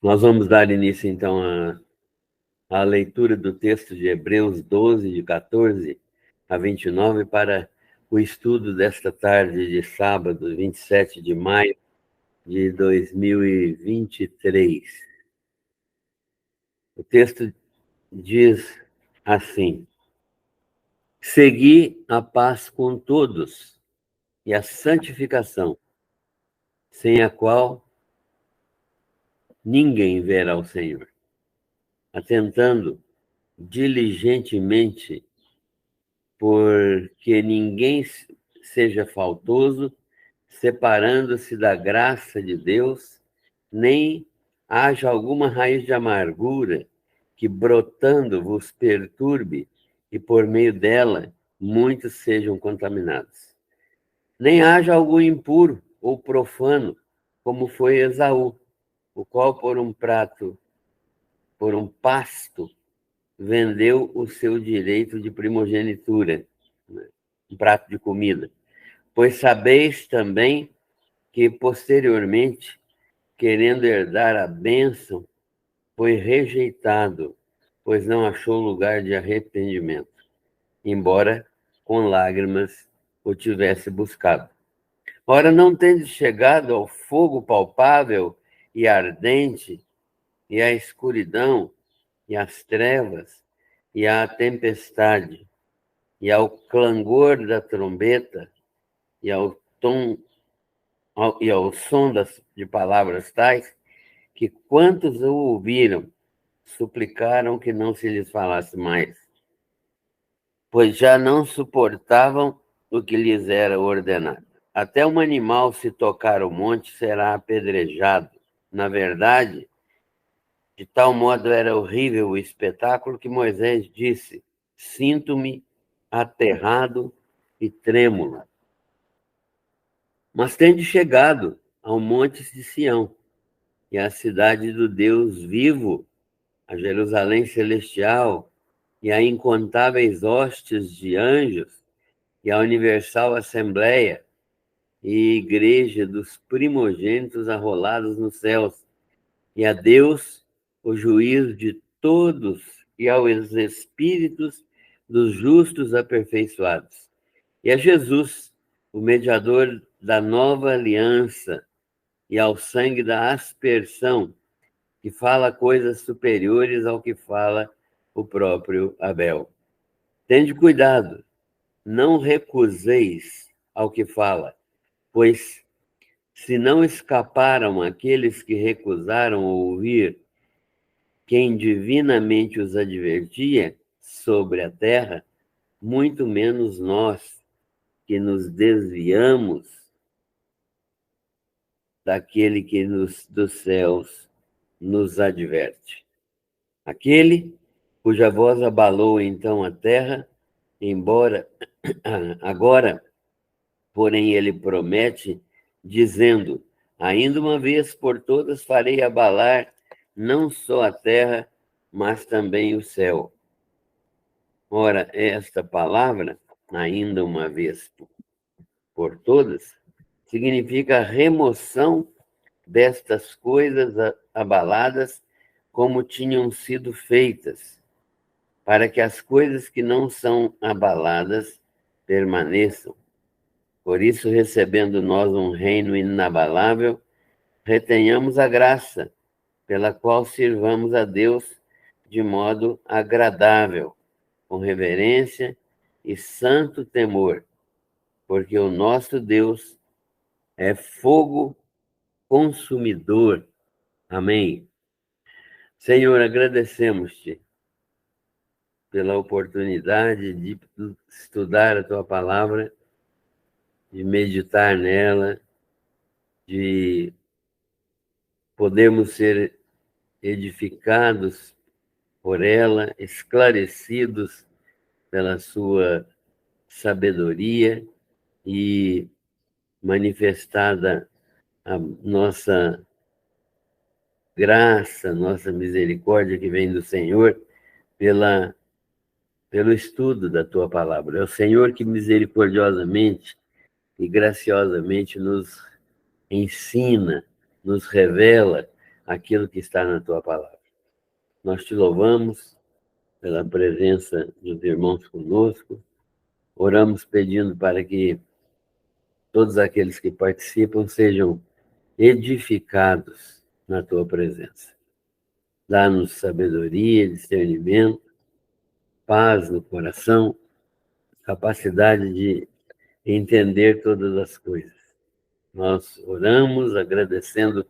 Nós vamos dar início, então, à leitura do texto de Hebreus 12, de 14 a 29, para o estudo desta tarde de sábado, 27 de maio de 2023. O texto diz assim: segui a paz com todos e a santificação, sem a qual ninguém verá o Senhor, atentando diligentemente porque ninguém seja faltoso, separando-se da graça de Deus, nem haja alguma raiz de amargura que brotando vos perturbe e por meio dela muitos sejam contaminados. Nem haja algum impuro ou profano, como foi Esaú, o qual por um pasto, vendeu o seu direito de primogenitura, um prato de comida. Pois sabeis também que, posteriormente, querendo herdar a bênção, foi rejeitado, pois não achou lugar de arrependimento, embora com lágrimas o tivesse buscado. Ora, não tendes chegado ao fogo palpável e ardente, e à escuridão, e às trevas, e à tempestade, e ao clangor da trombeta, e ao som de palavras tais, que quantos o ouviram, suplicaram que não se lhes falasse mais, pois já não suportavam o que lhes era ordenado. Até um animal, se tocar o monte, será apedrejado. Na verdade, de tal modo era horrível o espetáculo que Moisés disse: sinto-me aterrado e trêmulo. Mas tende chegado ao monte de Sião e à cidade do Deus vivo, a Jerusalém celestial e a incontáveis hostes de anjos e a universal assembleia e igreja dos primogênitos arrolados nos céus, e a Deus, o juízo de todos, e aos espíritos dos justos aperfeiçoados, e a Jesus, o mediador da nova aliança, e ao sangue da aspersão, que fala coisas superiores ao que fala o próprio Abel. Tende cuidado, não recuseis ao que fala, pois se não escaparam aqueles que recusaram ouvir quem divinamente os advertia sobre a terra, muito menos nós, que nos desviamos daquele que dos céus nos adverte. Aquele cuja voz abalou então a terra, embora agora, porém, ele promete, dizendo: ainda uma vez por todas farei abalar não só a terra, mas também o céu. Ora, esta palavra, ainda uma vez por todas, significa a remoção destas coisas abaladas como tinham sido feitas, para que as coisas que não são abaladas permaneçam. Por isso, recebendo nós um reino inabalável, retenhamos a graça, pela qual sirvamos a Deus de modo agradável, com reverência e santo temor, porque o nosso Deus é fogo consumidor. Amém. Senhor, agradecemos-te pela oportunidade de estudar a tua palavra, de meditar nela, de podermos ser edificados por ela, esclarecidos pela sua sabedoria e manifestada a nossa graça, nossa misericórdia que vem do Senhor pelo estudo da tua palavra. É o Senhor que misericordiosamente e graciosamente nos ensina, nos revela aquilo que está na tua palavra. Nós te louvamos pela presença dos irmãos conosco, oramos pedindo para que todos aqueles que participam sejam edificados na tua presença. Dá-nos sabedoria, discernimento, paz no coração, capacidade de entender todas as coisas. Nós oramos agradecendo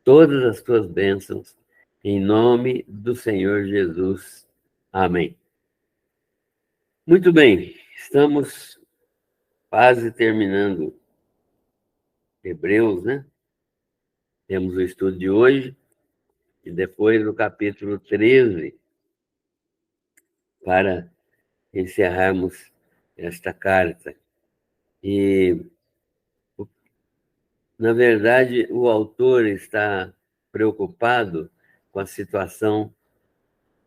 todas as tuas bênçãos, em nome do Senhor Jesus. Amém. Muito bem, estamos quase terminando Hebreus, né? Temos o estudo de hoje e depois o capítulo 13 para encerrarmos esta carta. E, na verdade, o autor está preocupado com a situação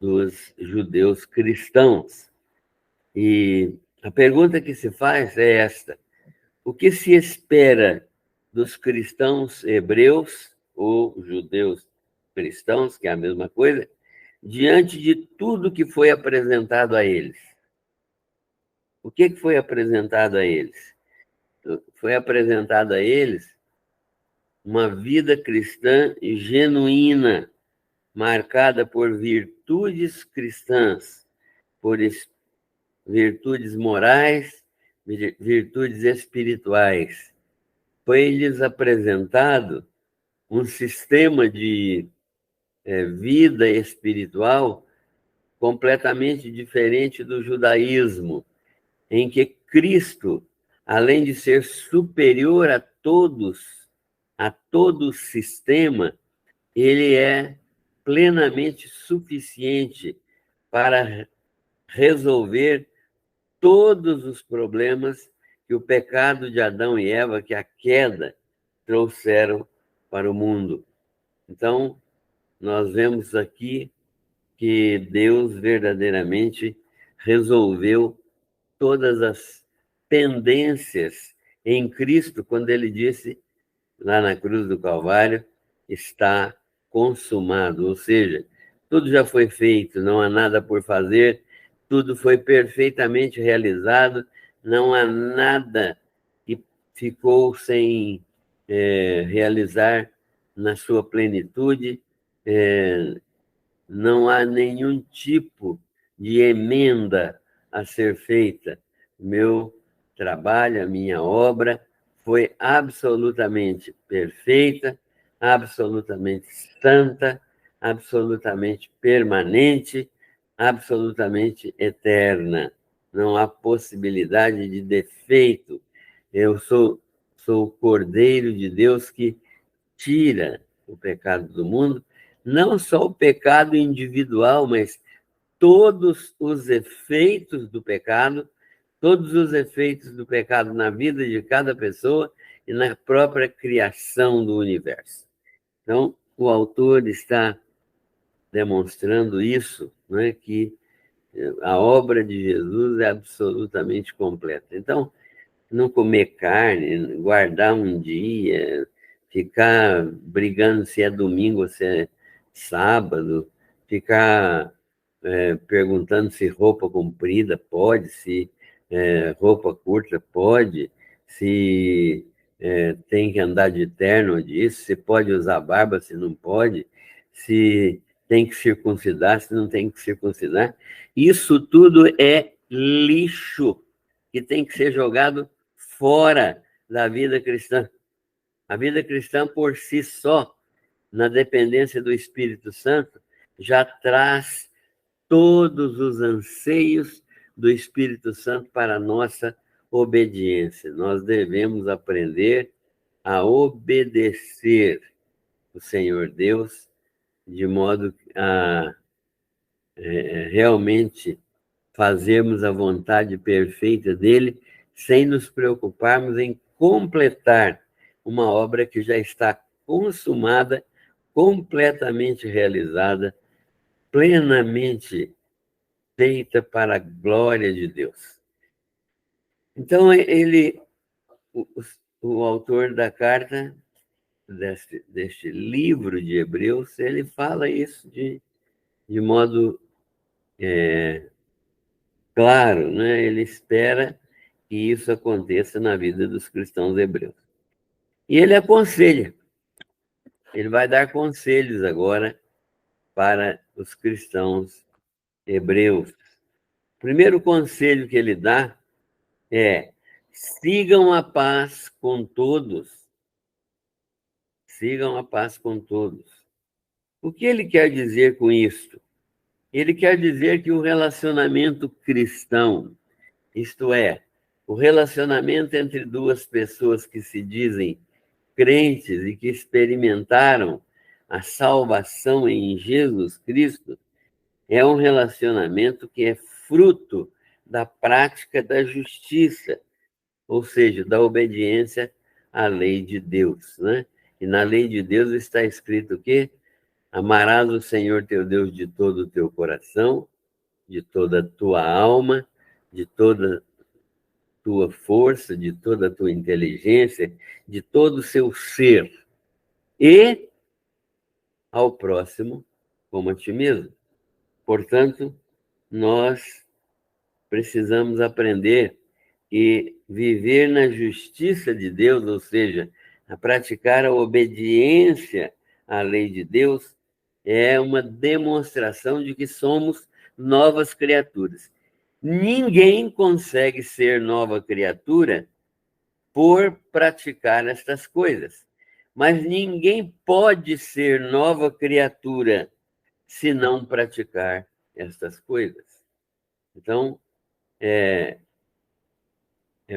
dos judeus cristãos. E a pergunta que se faz é esta: o que se espera dos cristãos hebreus ou judeus cristãos, que é a mesma coisa, diante de tudo que foi apresentado a eles? O que foi apresentado a eles? Foi apresentado a eles uma vida cristã genuína, marcada por virtudes cristãs, por virtudes morais, virtudes espirituais. Foi-lhes apresentado um sistema de vida espiritual completamente diferente do judaísmo, em que Cristo, além de ser superior a todos, a todo o sistema, ele é plenamente suficiente para resolver todos os problemas que o pecado de Adão e Eva, que a queda, trouxeram para o mundo. Então, nós vemos aqui que Deus verdadeiramente resolveu todas as pendências em Cristo, quando ele disse, lá na cruz do Calvário, está consumado. Ou seja, tudo já foi feito, não há nada por fazer, tudo foi perfeitamente realizado, não há nada que ficou sem realizar na sua plenitude, não há nenhum tipo de emenda a ser feita. Meu trabalho, a minha obra foi absolutamente perfeita, absolutamente santa, absolutamente permanente, absolutamente eterna. Não há possibilidade de defeito. Eu sou o Cordeiro de Deus que tira o pecado do mundo, não só o pecado individual, mas todos os efeitos do pecado, todos os efeitos do pecado na vida de cada pessoa e na própria criação do universo. Então, o autor está demonstrando isso, né, que a obra de Jesus é absolutamente completa. Então, não comer carne, guardar um dia, ficar brigando se é domingo ou se é sábado, ficar perguntando se roupa comprida pode, se roupa curta pode, se tem que andar de terno ou disso, se pode usar barba, se não pode, se tem que circuncidar, se não tem que circuncidar. Isso tudo é lixo que tem que ser jogado fora da vida cristã. A vida cristã, por si só, na dependência do Espírito Santo, já traz todos os anseios do Espírito Santo para a nossa obediência. Nós devemos aprender a obedecer o Senhor Deus de modo a realmente fazermos a vontade perfeita dele, sem nos preocuparmos em completar uma obra que já está consumada, completamente realizada, plenamente feita para a glória de Deus. Então, o autor da carta deste livro de Hebreus, ele fala isso de modo claro, né? Ele espera que isso aconteça na vida dos cristãos hebreus. E ele aconselha, ele vai dar conselhos agora para os cristãos hebreus. O primeiro conselho que ele dá é: sigam a paz com todos. Sigam a paz com todos. O que ele quer dizer com isso? Ele quer dizer que o relacionamento cristão, isto é, o relacionamento entre duas pessoas que se dizem crentes e que experimentaram a salvação em Jesus Cristo, é um relacionamento que é fruto da prática da justiça, ou seja, da obediência à lei de Deus, né? E na lei de Deus está escrito o quê? Amarás o Senhor teu Deus de todo o teu coração, de toda a tua alma, de toda a tua força, de toda a tua inteligência, de todo o seu ser, e ao próximo como a ti mesmo. Portanto, nós precisamos aprender que viver na justiça de Deus, ou seja, a praticar a obediência à lei de Deus, é uma demonstração de que somos novas criaturas. Ninguém consegue ser nova criatura por praticar estas coisas, mas ninguém pode ser nova criatura se não praticar estas coisas. Então, é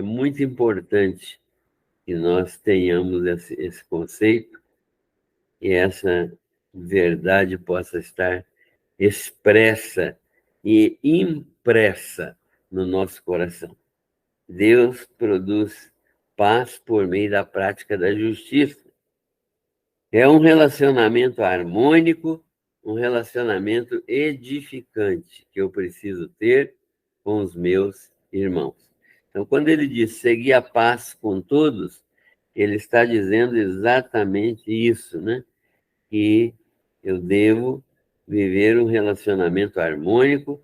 muito importante que nós tenhamos esse conceito e essa verdade possa estar expressa e impressa no nosso coração. Deus produz paz por meio da prática da justiça. É um relacionamento harmônico, um relacionamento edificante que eu preciso ter com os meus irmãos. Então, quando ele diz seguir a paz com todos, ele está dizendo exatamente isso, né? Que eu devo viver um relacionamento harmônico,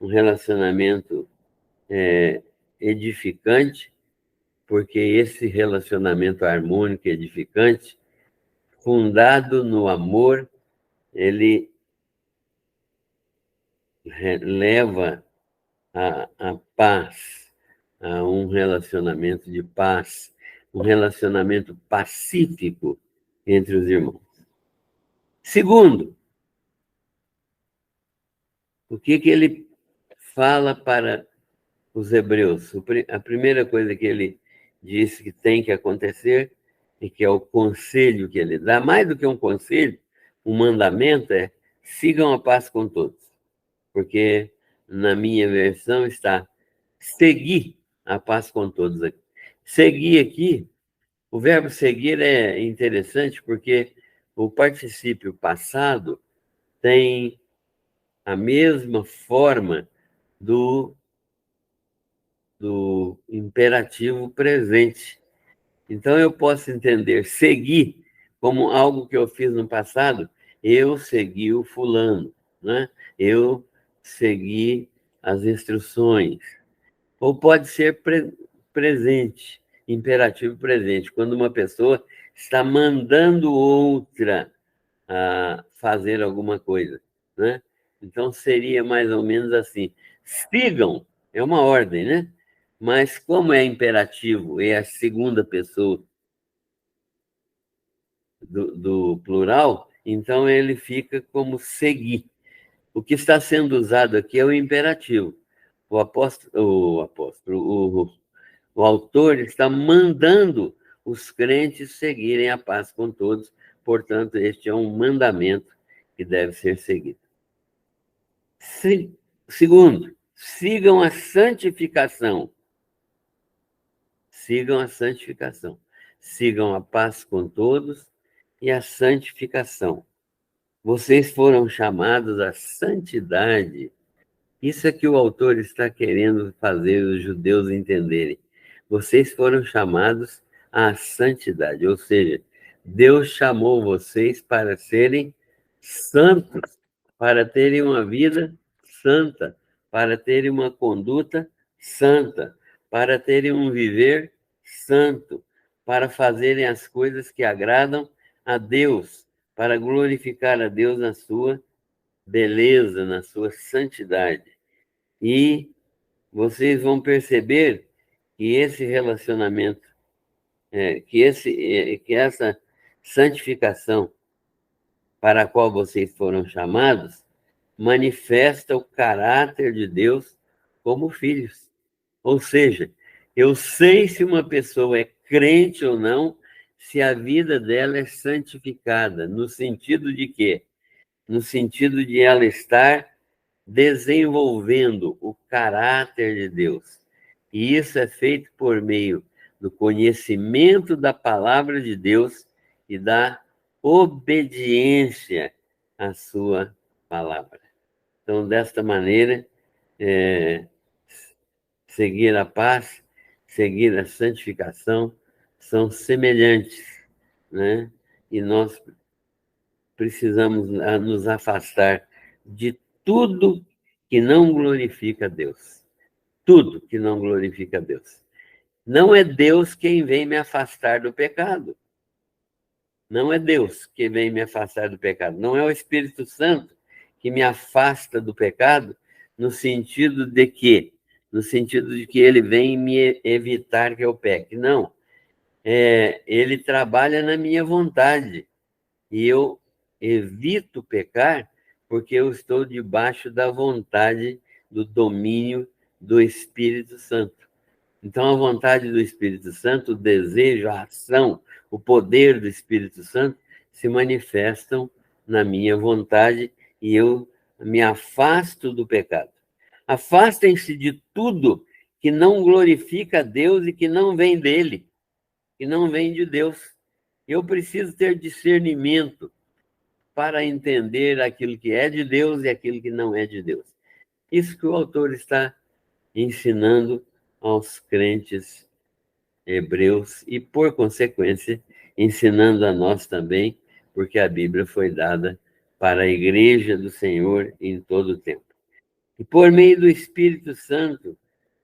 um relacionamento edificante, porque esse relacionamento harmônico e edificante, fundado no amor, ele leva a paz, a um relacionamento de paz, um relacionamento pacífico entre os irmãos. Segundo, o que ele fala para os hebreus? A primeira coisa que ele disse que tem que acontecer, e que é o conselho que ele dá, mais do que um conselho, um mandamento é: sigam a paz com todos. Porque na minha versão está seguir a paz com todos aqui. Seguir aqui, o verbo seguir é interessante porque o particípio passado tem a mesma forma do imperativo presente. Então eu posso entender seguir como algo que eu fiz no passado. Eu segui o fulano, né? Eu segui as instruções. Ou pode ser presente, imperativo presente, quando uma pessoa está mandando outra a fazer alguma coisa, né? Então seria mais ou menos assim: sigam, é uma ordem, né? Mas como é imperativo, é a segunda pessoa do plural, então ele fica como seguir. O que está sendo usado aqui é o imperativo. O autor está mandando os crentes seguirem a paz com todos, portanto, este é um mandamento que deve ser seguido. Segundo, sigam a santificação. Sigam a santificação. Sigam a paz com todos e a santificação. Vocês foram chamados à santidade. Isso é que o autor está querendo fazer os judeus entenderem. Vocês foram chamados à santidade, ou seja, Deus chamou vocês para serem santos, para terem uma vida santa, para terem uma conduta santa, para terem um viver santo, para fazerem as coisas que agradam a Deus, para glorificar a Deus na sua beleza, na sua santidade. E vocês vão perceber que esse relacionamento, que essa santificação para a qual vocês foram chamados, manifesta o caráter de Deus como filhos. Ou seja, eu sei se uma pessoa é crente ou não, se a vida dela é santificada, no sentido de quê? No sentido de ela estar desenvolvendo o caráter de Deus. E isso é feito por meio do conhecimento da palavra de Deus e da obediência à sua palavra. Então, desta maneira, seguir a paz, seguir a santificação, são semelhantes, né? E nós precisamos nos afastar de tudo que não glorifica a Deus. Tudo que não glorifica a Deus. Não é Deus quem vem me afastar do pecado. Não é Deus que vem me afastar do pecado. Não é o Espírito Santo que me afasta do pecado, no sentido de que? No sentido de que ele vem me evitar que eu peque. Não. Ele trabalha na minha vontade. E eu evito pecar porque eu estou debaixo da vontade, do domínio do Espírito Santo. Então, a vontade do Espírito Santo, o desejo, a ação, o poder do Espírito Santo se manifestam na minha vontade e eu me afasto do pecado. Afastem-se de tudo que não glorifica a Deus e que não vem dele, que não vem de Deus. Eu preciso ter discernimento para entender aquilo que é de Deus e aquilo que não é de Deus. Isso que o autor está ensinando aos crentes hebreus e, por consequência, ensinando a nós também, porque a Bíblia foi dada para a igreja do Senhor em todo o tempo. E por meio do Espírito Santo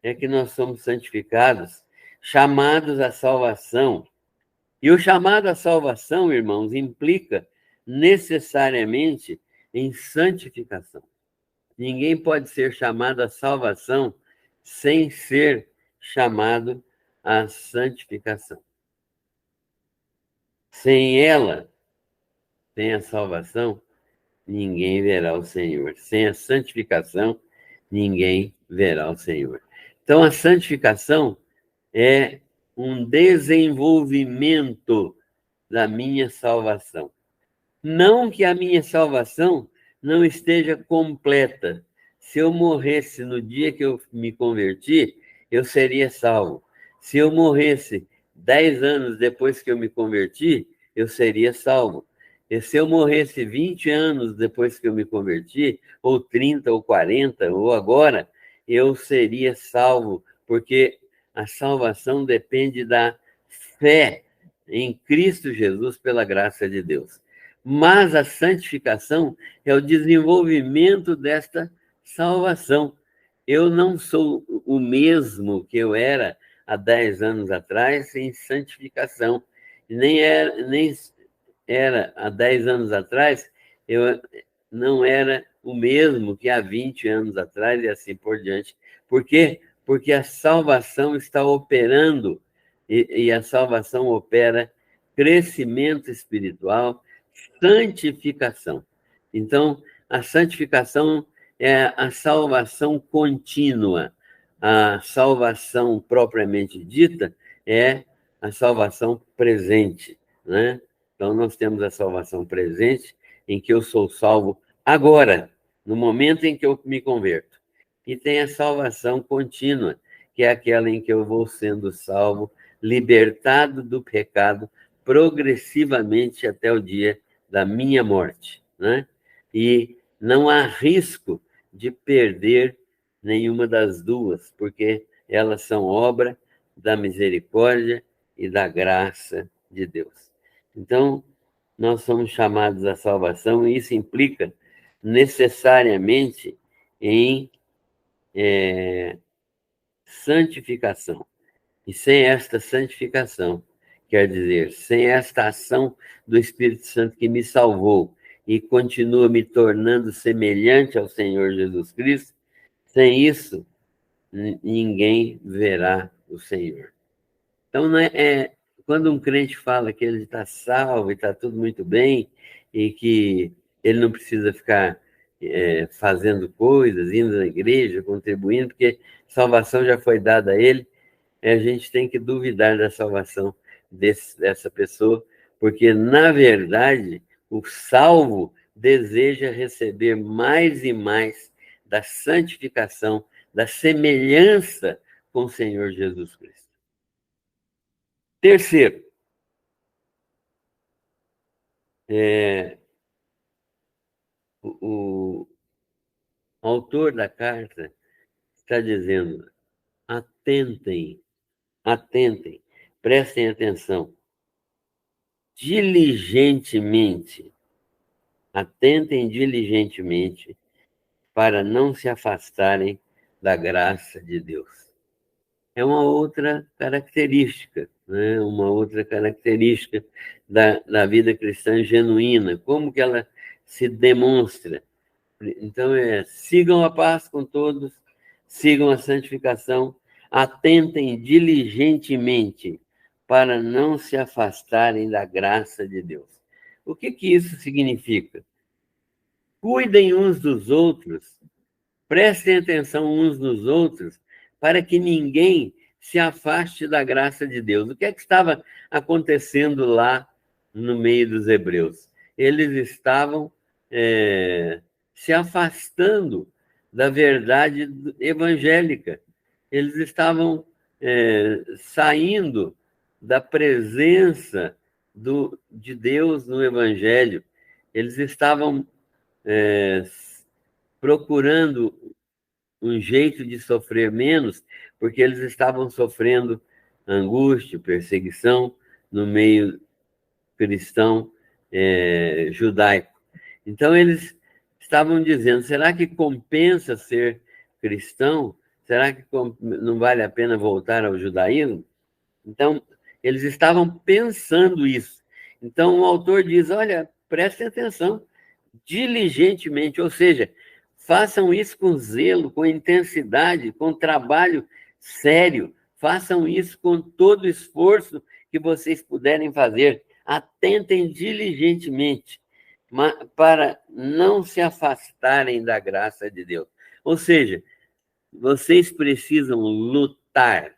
é que nós somos santificados, chamados à salvação. E o chamado à salvação, irmãos, implica necessariamente em santificação. Ninguém pode ser chamado à salvação sem ser chamado à santificação. Sem ela, sem a salvação, ninguém verá o Senhor. Sem a santificação, ninguém verá o Senhor. Então, a santificação é um desenvolvimento da minha salvação. Não que a minha salvação não esteja completa. Se eu morresse no dia que eu me converti, eu seria salvo. Se eu morresse 10 anos depois que eu me converti, eu seria salvo. E se eu morresse 20 anos depois que eu me converti, ou 30, ou 40, ou agora, eu seria salvo, porque a salvação depende da fé em Cristo Jesus pela graça de Deus. Mas a santificação é o desenvolvimento desta salvação. Eu não sou o mesmo que eu era há 10 anos atrás em santificação. Nem era há 10 anos atrás, eu não era o mesmo que há 20 anos atrás e assim por diante. Por quê? Porque a salvação está operando e a salvação opera crescimento espiritual, santificação. Então, a santificação é a salvação contínua. A salvação propriamente dita é a salvação presente, né? Então, nós temos a salvação presente, em que eu sou salvo agora, no momento em que eu me converto. E tem a salvação contínua, que é aquela em que eu vou sendo salvo, libertado do pecado, progressivamente até o dia da minha morte, né? E não há risco de perder nenhuma das duas, porque elas são obra da misericórdia e da graça de Deus. Então, nós somos chamados à salvação e isso implica necessariamente em santificação. E sem esta santificação, quer dizer, sem esta ação do Espírito Santo que me salvou e continua me tornando semelhante ao Senhor Jesus Cristo, sem isso, ninguém verá o Senhor. Então, quando um crente fala que ele está salvo e está tudo muito bem e que ele não precisa ficar fazendo coisas, indo na igreja, contribuindo, porque salvação já foi dada a ele, a gente tem que duvidar da salvação dessa pessoa, porque, na verdade, o salvo deseja receber mais e mais da santificação, da semelhança com o Senhor Jesus Cristo. Terceiro, o autor da carta está dizendo: atentem, prestem atenção, diligentemente, atentem diligentemente para não se afastarem da graça de Deus. É uma outra característica, né? Uma outra característica da vida cristã genuína, como que ela se demonstra. Então, sigam a paz com todos, sigam a santificação, atentem diligentemente para não se afastarem da graça de Deus. O que isso significa? Cuidem uns dos outros, prestem atenção uns nos outros, para que ninguém se afaste da graça de Deus. O que estava acontecendo lá no meio dos hebreus? Eles estavam se afastando da verdade evangélica. Eles estavam saindo da presença de Deus no evangelho. Eles estavam procurando um jeito de sofrer menos, porque eles estavam sofrendo angústia, perseguição no meio cristão judaico. Então, eles estavam dizendo: será que compensa ser cristão? Será que não vale a pena voltar ao judaísmo? Então, eles estavam pensando isso. Então, o autor diz: olha, prestem atenção, diligentemente, ou seja, façam isso com zelo, com intensidade, com trabalho sério, façam isso com todo o esforço que vocês puderem fazer, atentem diligentemente para não se afastarem da graça de Deus. Ou seja, vocês precisam lutar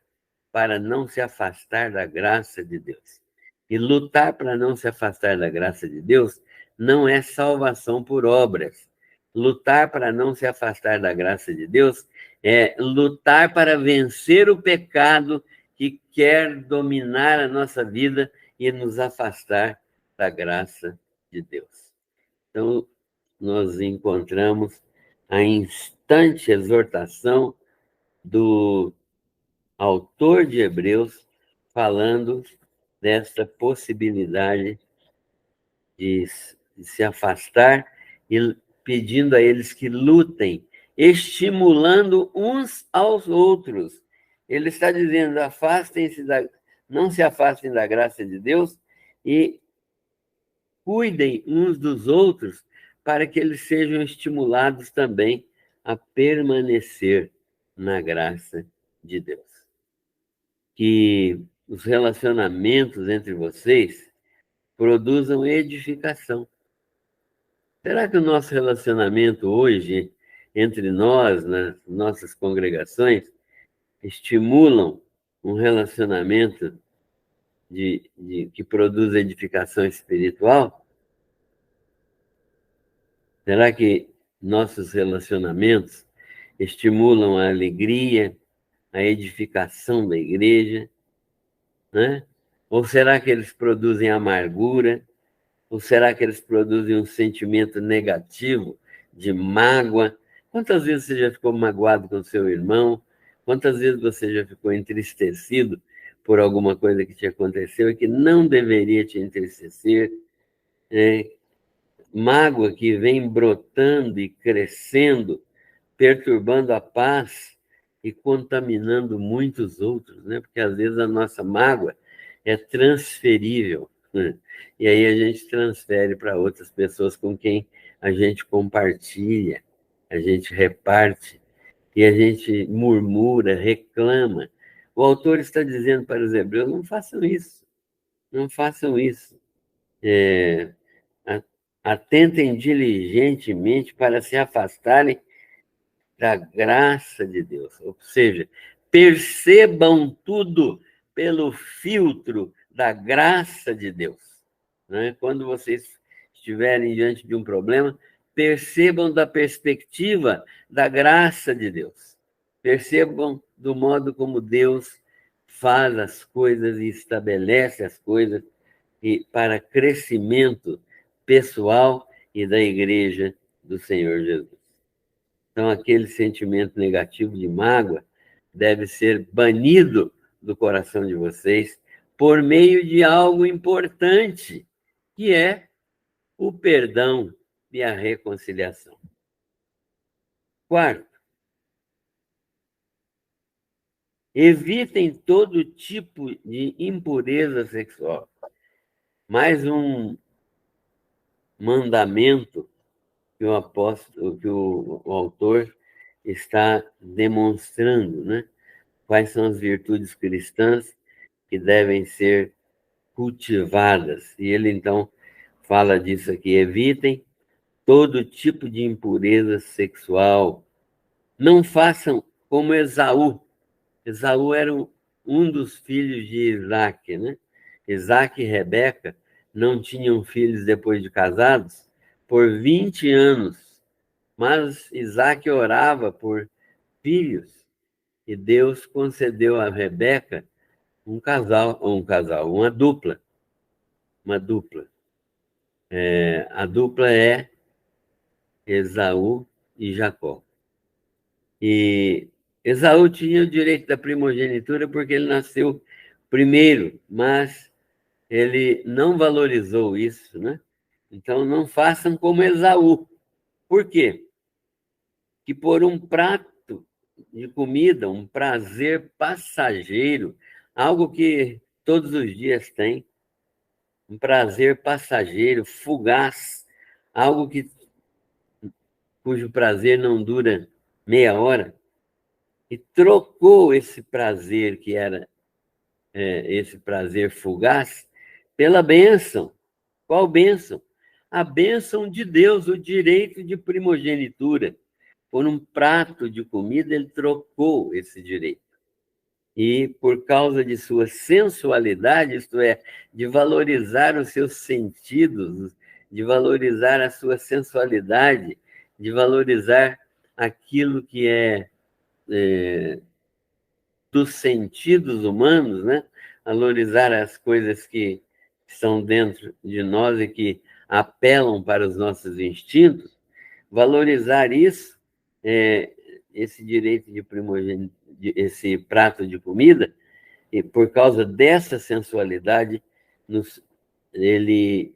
para não se afastar da graça de Deus. E lutar para não se afastar da graça de Deus não é salvação por obras. Lutar para não se afastar da graça de Deus é lutar para vencer o pecado que quer dominar a nossa vida e nos afastar da graça de Deus. Então, nós encontramos a instante exortação do autor de Hebreus falando dessa possibilidade de se afastar e pedindo a eles que lutem, estimulando uns aos outros. Ele está dizendo: não se afastem da graça de Deus e cuidem uns dos outros para que eles sejam estimulados também a permanecer na graça de Deus. Que os relacionamentos entre vocês produzam edificação. Será que o nosso relacionamento hoje, entre nós, nas nossas congregações, estimulam um relacionamento que produz edificação espiritual? Será que nossos relacionamentos estimulam a alegria, a edificação da igreja, né? Ou será que eles produzem amargura? Ou será que eles produzem um sentimento negativo de mágoa? Quantas vezes você já ficou magoado com seu irmão? Quantas vezes você já ficou entristecido por alguma coisa que te aconteceu e que não deveria te entristecer, mágoa que vem brotando e crescendo, perturbando a paz e contaminando muitos outros, né? Porque às vezes a nossa mágoa é transferível, né? E aí a gente transfere para outras pessoas com quem a gente compartilha, a gente reparte e a gente murmura, reclama. O autor está dizendo para os hebreus: não façam isso, não façam isso. Atentem diligentemente para se afastarem da graça de Deus. Ou seja, percebam tudo pelo filtro da graça de Deus. Né? Quando vocês estiverem diante de um problema, percebam da perspectiva da graça de Deus. Percebam do modo como Deus faz as coisas e estabelece as coisas e para crescimento pessoal e da igreja do Senhor Jesus. Então, aquele sentimento negativo de mágoa deve ser banido do coração de vocês por meio de algo importante, que é o perdão e a reconciliação. Quarto, evitem todo tipo de impureza sexual. Mais um mandamento que o apóstolo, que o autor está demonstrando, né? Quais são as virtudes cristãs que devem ser cultivadas. E ele, então, fala disso aqui: evitem todo tipo de impureza sexual. Não façam como Esaú. Esaú era um dos filhos de Isaac, né? Isaac e Rebeca não tinham filhos depois de casados por 20 anos, mas Isaac orava por filhos e Deus concedeu a Rebeca uma dupla, uma dupla. A dupla é Esaú e Jacó. E Esaú tinha o direito da primogenitura porque ele nasceu primeiro, mas ele não valorizou isso, né? Então não façam como Esaú. Por quê? Que por um prato de comida, um prazer passageiro, algo que todos os dias tem, um prazer passageiro, fugaz, algo cujo prazer não dura meia hora, e trocou esse prazer que era esse prazer fugaz pela bênção. Qual bênção? A bênção de Deus, o direito de primogenitura. Por um prato de comida, ele trocou esse direito. E por causa de sua sensualidade, isto é, de valorizar os seus sentidos, de valorizar a sua sensualidade, de valorizar aquilo que é dos sentidos humanos, né? Valorizar as coisas que estão dentro de nós e que apelam para os nossos instintos, valorizar isso, esse direito de primogênito, esse prato de comida, e por causa dessa sensualidade, ele,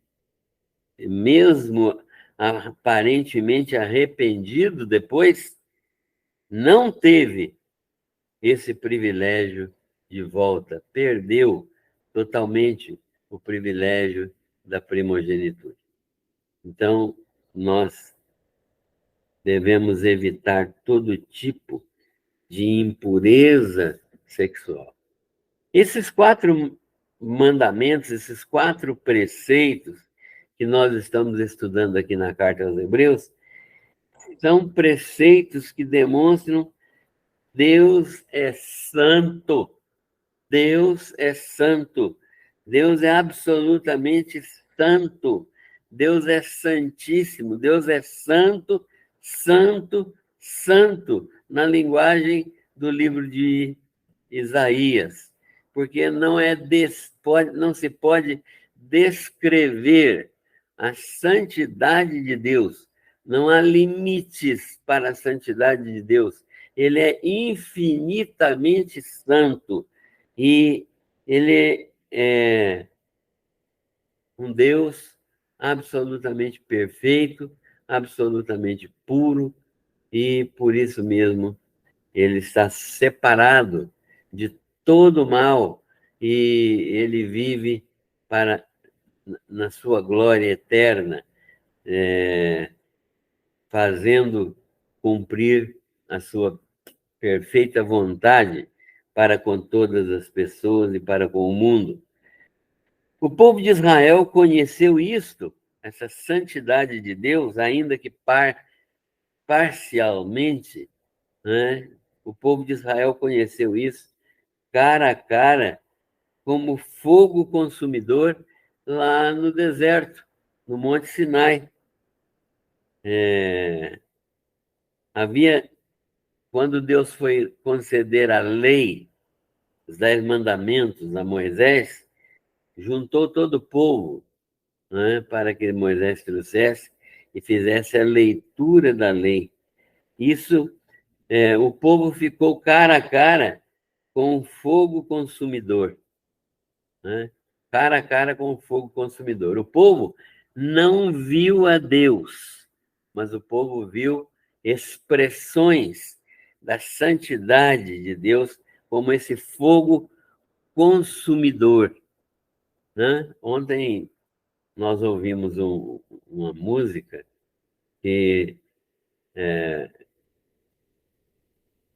mesmo aparentemente arrependido depois, não teve esse privilégio de volta, perdeu totalmente o privilégio da primogenitura. Então, nós devemos evitar todo tipo de impureza sexual. Esses 4 mandamentos, esses 4 preceitos que nós estamos estudando aqui na Carta aos Hebreus, são preceitos que demonstram Deus é santo. Deus é santo. Deus é absolutamente santo. Deus é santíssimo. Deus é santo, santo, santo, na linguagem do livro de Isaías, porque não se pode descrever a santidade de Deus. Não há limites para a santidade de Deus. Ele é infinitamente santo. E ele é um Deus absolutamente perfeito, absolutamente puro, e por isso mesmo ele está separado de todo o mal e ele vive para na sua glória eterna, fazendo cumprir a sua perfeita vontade para com todas as pessoas e para com o mundo. O povo de Israel conheceu isto, essa santidade de Deus, ainda que parcialmente, né? O povo de Israel conheceu isso cara a cara, como fogo consumidor lá no deserto, no Monte Sinai. Havia, quando Deus foi conceder a lei, os 10 mandamentos a Moisés, juntou todo o povo, né, para que Moisés trouxesse e fizesse a leitura da lei. Isso, o povo ficou cara a cara com o fogo consumidor, né? Cara a cara com o fogo consumidor. O povo não viu a Deus, mas o povo viu expressões da santidade de Deus, como esse fogo consumidor, né? Ontem nós ouvimos uma música que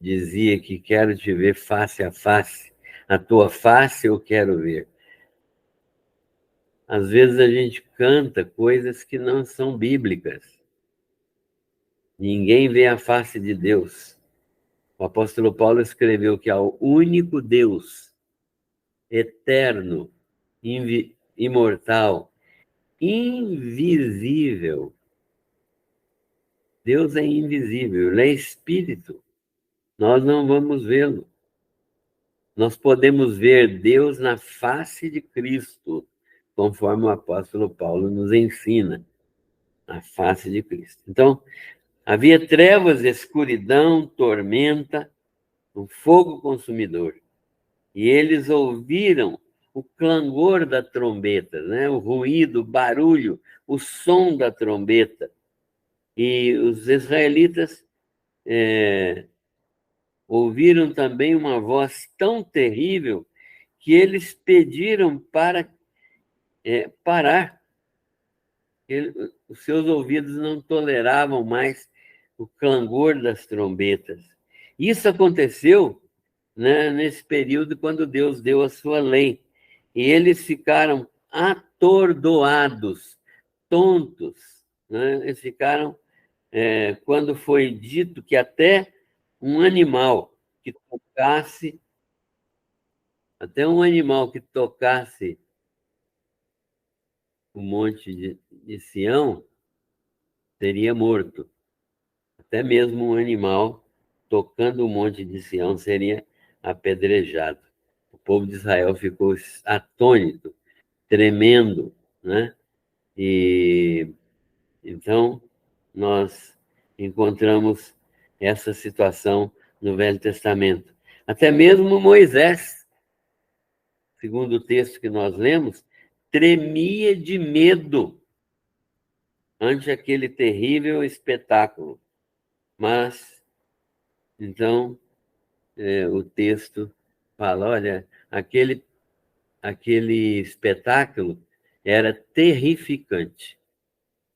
dizia que quero te ver face a face, a tua face eu quero ver. Às vezes a gente canta coisas que não são bíblicas. Ninguém vê a face de Deus. O apóstolo Paulo escreveu que ao único Deus, eterno, imortal, invisível. Deus é invisível, ele é espírito. Nós não vamos vê-lo. Nós podemos ver Deus na face de Cristo, conforme o apóstolo Paulo nos ensina, na face de Cristo. Então, havia trevas, escuridão, tormenta, um fogo consumidor. E eles ouviram o clangor da trombeta, né? O ruído, o barulho, o som da trombeta. E os israelitas ouviram também uma voz tão terrível que eles pediram para parar. Os seus ouvidos não toleravam mais o clangor das trombetas. Isso aconteceu, né, nesse período quando Deus deu a sua lei. E eles ficaram atordoados, tontos. Né? Eles ficaram, quando foi dito que até um animal que tocasse, até um animal que tocasse o monte de Sião seria morto. Até mesmo um animal tocando o monte de Sião seria apedrejado. O povo de Israel ficou atônito, tremendo, né? E então nós encontramos essa situação no Velho Testamento. Até mesmo Moisés, segundo o texto que nós lemos, tremia de medo ante aquele terrível espetáculo. Mas, então, o texto fala, olha, aquele espetáculo era terrificante.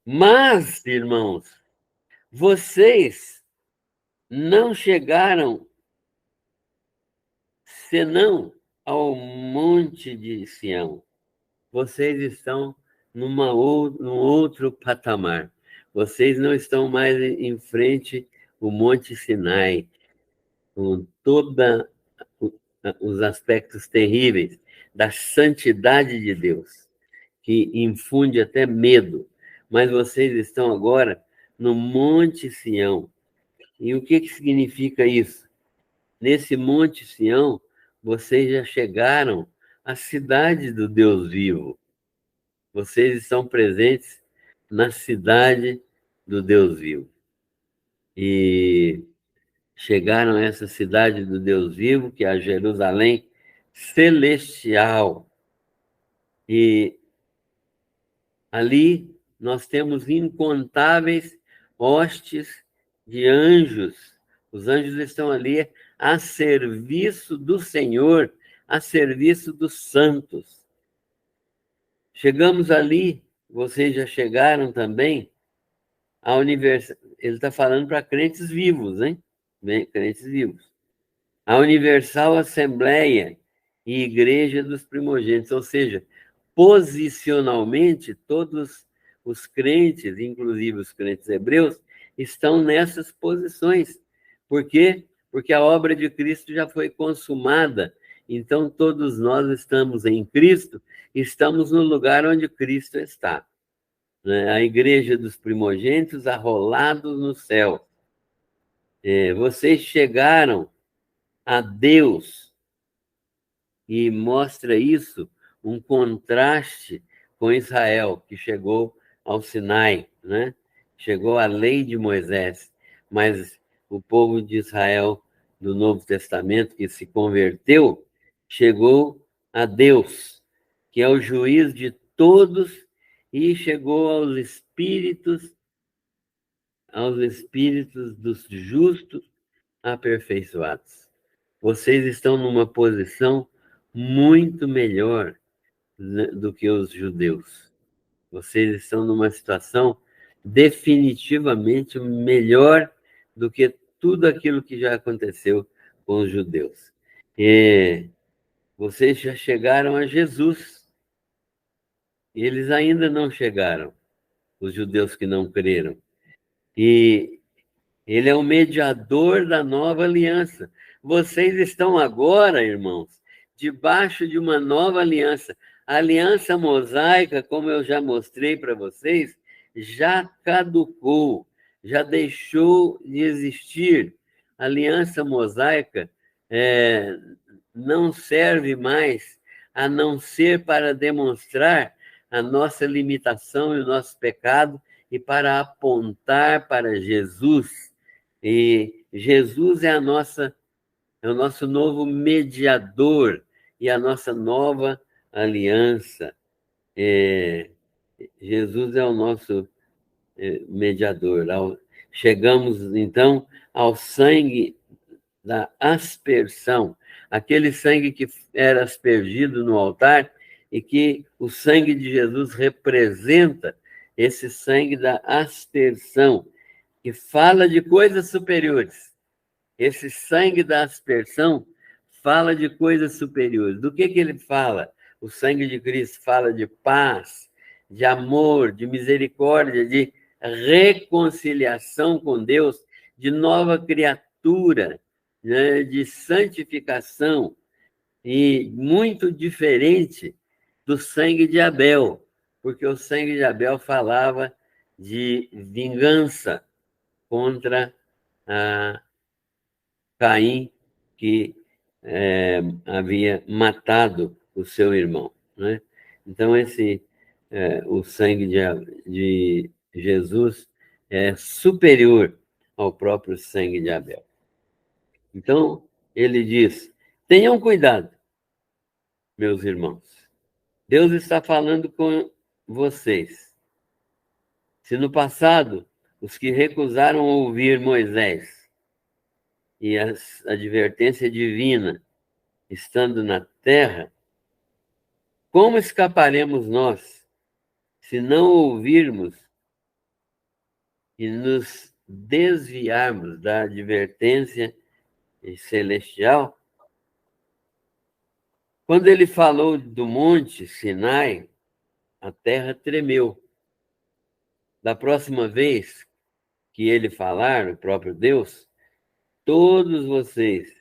Mas, irmãos, vocês não chegaram senão ao monte de Sião. Vocês estão num outro patamar. Vocês não estão mais em frente ao Monte Sinai, com todos os aspectos terríveis da santidade de Deus, que infunde até medo. Mas vocês estão agora no Monte Sião. E o que significa isso? Nesse Monte Sião, vocês já chegaram à cidade do Deus vivo. Vocês estão presentes na cidade do Deus vivo. E chegaram a essa cidade do Deus vivo, que é a Jerusalém celestial. E ali nós temos incontáveis hostes de anjos. Os anjos estão ali a serviço do Senhor, a serviço dos santos. Chegamos ali, vocês já chegaram também, a ele está falando para crentes vivos, hein? Bem, crentes vivos. A Universal Assembleia e Igreja dos Primogênitos, ou seja, posicionalmente, todos os crentes, inclusive os crentes hebreus, estão nessas posições. Por quê? Porque a obra de Cristo já foi consumada. Então, todos nós estamos em Cristo, estamos no lugar onde Cristo está. A Igreja dos Primogênitos, arrolados no céu. Vocês chegaram a Deus, e mostra isso um contraste com Israel, que chegou ao Sinai, né? Chegou à lei de Moisés, mas o povo de Israel do Novo Testamento, que se converteu, chegou a Deus, que é o juiz de todos, e chegou aos espíritos dos justos aperfeiçoados. Vocês estão numa posição muito melhor do que os judeus. Vocês estão numa situação definitivamente melhor do que tudo aquilo que já aconteceu com os judeus. E vocês já chegaram a Jesus. E eles ainda não chegaram, os judeus que não creram. E ele é o mediador da nova aliança. Vocês estão agora, irmãos, debaixo de uma nova aliança. A aliança mosaica, como eu já mostrei para vocês, já caducou, já deixou de existir. A aliança mosaica não serve mais a não ser para demonstrar a nossa limitação e o nosso pecado e para apontar para Jesus. E Jesus é o nosso novo mediador e a nossa nova aliança. Jesus é o nosso mediador. Chegamos, então, ao sangue da aspersão, aquele sangue que era aspergido no altar e que o sangue de Jesus representa esse sangue da aspersão, que fala de coisas superiores. Esse sangue da aspersão fala de coisas superiores. Do que ele fala? O sangue de Cristo fala de paz, de amor, de misericórdia, de reconciliação com Deus, de nova criatura, né, de santificação, e muito diferente do sangue de Abel, porque o sangue de Abel falava de vingança contra Caim, que havia matado o seu irmão, né? Então, o sangue de Jesus é superior ao próprio sangue de Abel. Então, ele diz: tenham cuidado, meus irmãos. Deus está falando com vocês. Se no passado os que recusaram ouvir Moisés e a advertência divina estando na terra, como escaparemos nós se não ouvirmos e nos desviarmos da advertência celestial? Quando ele falou do monte Sinai, a terra tremeu. Da próxima vez que ele falar, o próprio Deus, todos vocês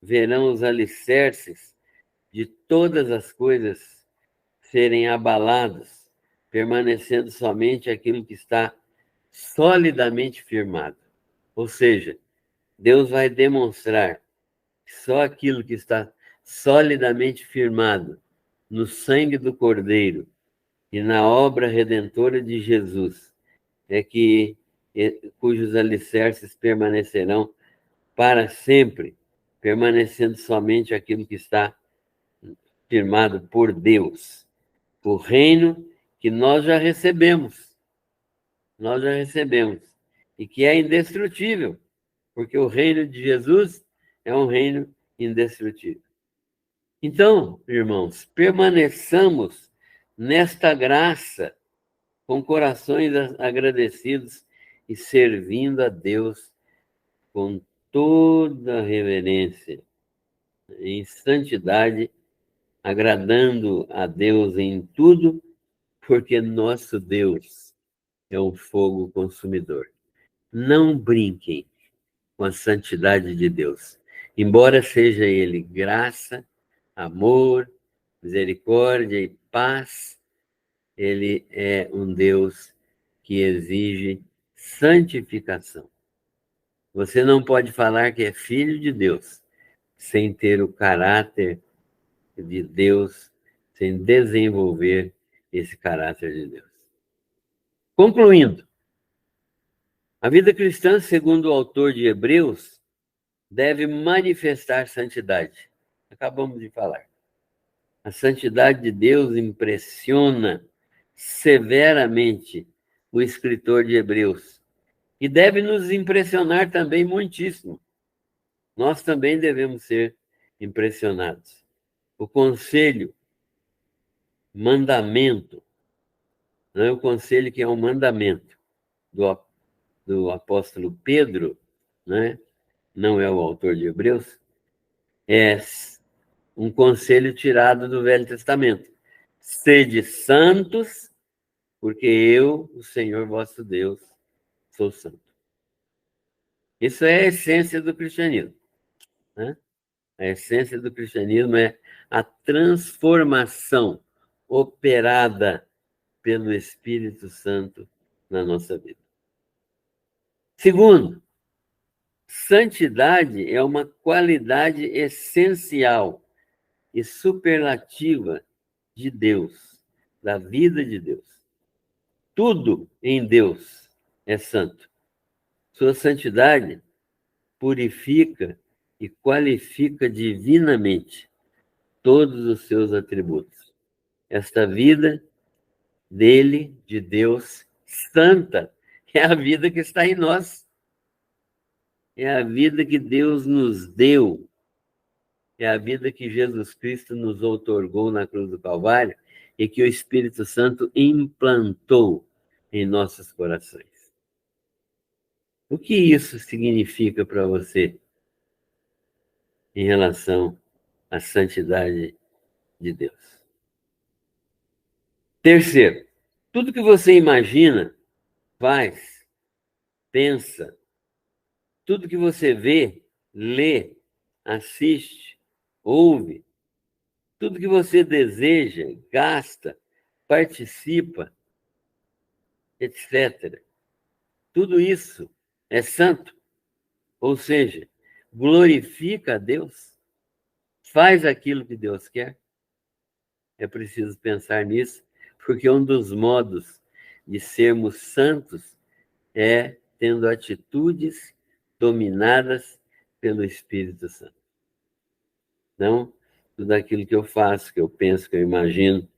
verão os alicerces de todas as coisas serem abalados, permanecendo somente aquilo que está solidamente firmado. Ou seja, Deus vai demonstrar que só aquilo que está solidamente firmado no sangue do Cordeiro e na obra redentora de Jesus cujos alicerces permanecerão para sempre, permanecendo somente aquilo que está firmado por Deus, o reino que nós já recebemos, e que é indestrutível, porque o reino de Jesus é um reino indestrutível. Então, irmãos, permaneçamos nesta graça, com corações agradecidos e servindo a Deus com toda reverência, em santidade, agradando a Deus em tudo, porque nosso Deus é um fogo consumidor. Não brinquem com a santidade de Deus. Embora seja Ele graça, amor, misericórdia e paz, Ele é um Deus que exige santificação. Você não pode falar que é filho de Deus sem ter o caráter de Deus, sem desenvolver esse caráter de Deus. Concluindo, a vida cristã, segundo o autor de Hebreus, deve manifestar santidade. Acabamos de falar. A santidade de Deus impressiona severamente o escritor de Hebreus e deve nos impressionar também muitíssimo. Nós também devemos ser impressionados. O conselho, mandamento, não é o conselho que é um mandamento do apóstolo Pedro, né? Não é o autor de Hebreus, é um conselho tirado do Velho Testamento. Sede santos, porque eu, o Senhor vosso Deus, sou santo. Isso é a essência do cristianismo, né? A essência do cristianismo é a transformação operada pelo Espírito Santo na nossa vida. Segundo, santidade é uma qualidade essencial e superlativa de Deus, da vida de Deus. Tudo em Deus é santo. Sua santidade purifica e qualifica divinamente todos os seus atributos. Esta vida dele, de Deus, santa, é a vida que está em nós. É a vida que Deus nos deu. É a vida que Jesus Cristo nos outorgou na cruz do Calvário e que o Espírito Santo implantou em nossos corações. O que isso significa para você em relação à santidade de Deus? Terceiro, tudo que você imagina, faz, pensa, tudo que você vê, lê, assiste, ouve, tudo que você deseja, gasta, participa, etc. Tudo isso é santo, ou seja, glorifica a Deus, faz aquilo que Deus quer. É preciso pensar nisso, porque um dos modos de sermos santos é tendo atitudes dominadas pelo Espírito Santo. Não tudo aquilo que eu faço, que eu penso, que eu imagino,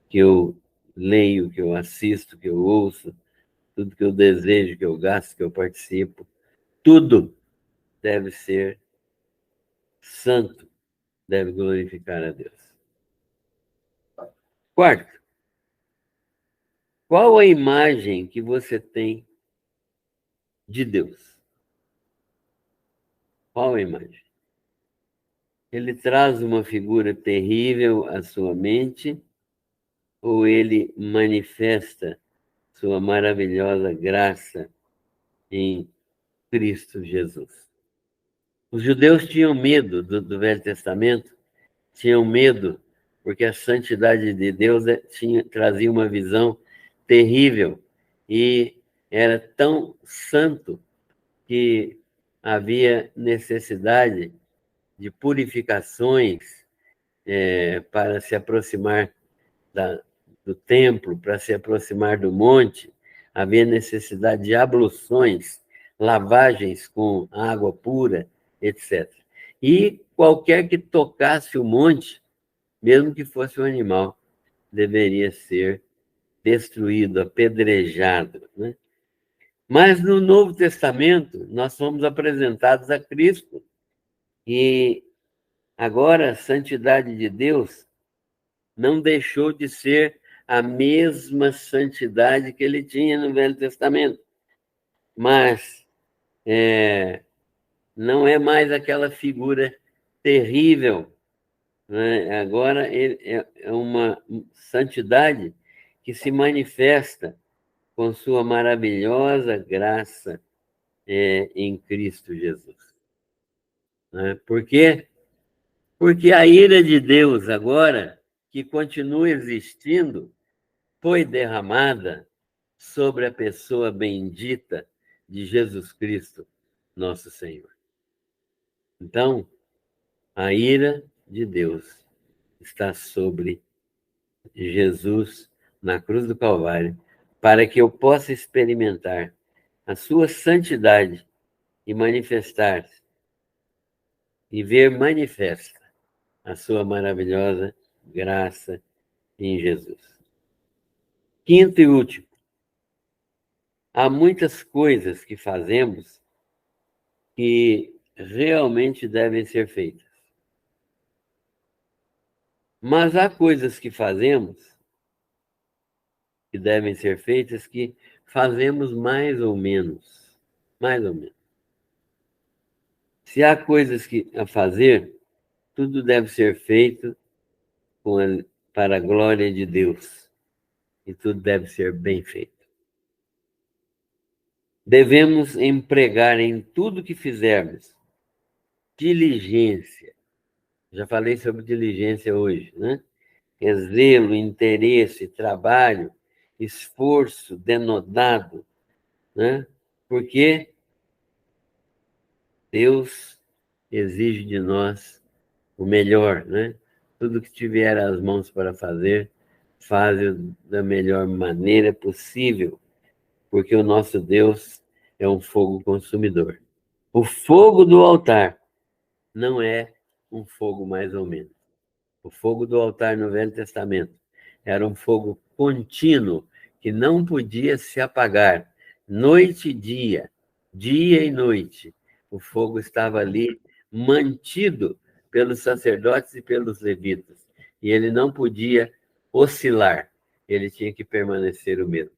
que eu leio, que eu assisto, que eu ouço, tudo que eu desejo, que eu gasto, que eu participo, tudo deve ser santo, deve glorificar a Deus. Quarto, qual a imagem que você tem de Deus? Qual a imagem? Ele traz uma figura terrível à sua mente ou ele manifesta sua maravilhosa graça em Cristo Jesus? Os judeus tinham medo do Velho Testamento, tinham medo porque a santidade de Deus trazia uma visão terrível e era tão santo que havia necessidade de purificações para se aproximar do templo, para se aproximar do monte, havia necessidade de abluções, lavagens com água pura, etc. E qualquer que tocasse o monte mesmo que fosse um animal, deveria ser destruído, apedrejado, né? Mas no Novo Testamento, nós somos apresentados a Cristo. E agora a santidade de Deus não deixou de ser a mesma santidade que ele tinha no Velho Testamento. Mas não é mais aquela figura terrível, né? Agora é uma santidade que se manifesta com sua maravilhosa graça em Cristo Jesus. Né? Por quê? Porque a ira de Deus agora, que continua existindo, foi derramada sobre a pessoa bendita de Jesus Cristo, nosso Senhor. Então, a ira de Deus está sobre Jesus na cruz do Calvário, para que eu possa experimentar a sua santidade e manifestar-se, e ver manifesta a sua maravilhosa graça em Jesus. Quinto e último, há muitas coisas que fazemos que realmente devem ser feitas. Mas há coisas que fazemos que devem ser feitas que fazemos mais ou menos. Mais ou menos. Se há coisas a fazer, tudo deve ser feito para a glória de Deus. E tudo deve ser bem feito. Devemos empregar em tudo que fizermos diligência. Já falei sobre diligência hoje, né? É zelo, interesse, trabalho, esforço denodado, né? Porque Deus exige de nós o melhor, né? Tudo que tiver às mãos para fazer, faz-o da melhor maneira possível, porque o nosso Deus é um fogo consumidor. O fogo do altar não é um fogo mais ou menos. O fogo do altar no Velho Testamento era um fogo contínuo que não podia se apagar, noite e dia, dia e noite. O fogo estava ali mantido pelos sacerdotes e pelos levitas, e ele não podia oscilar, ele tinha que permanecer o mesmo.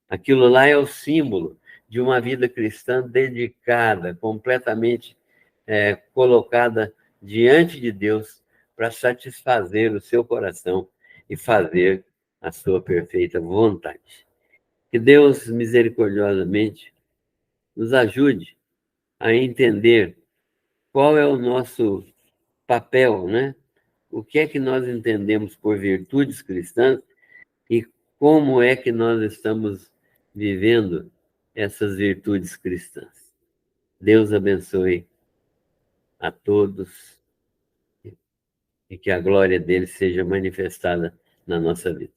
Aquilo lá é o símbolo de uma vida cristã dedicada, completamente colocada diante de Deus para satisfazer o seu coração e fazer a sua perfeita vontade. Que Deus misericordiosamente nos ajude a entender qual é o nosso papel, né? O que é que nós entendemos por virtudes cristãs e como é que nós estamos vivendo essas virtudes cristãs. Deus abençoe a todos e que a glória dele seja manifestada na nossa vida.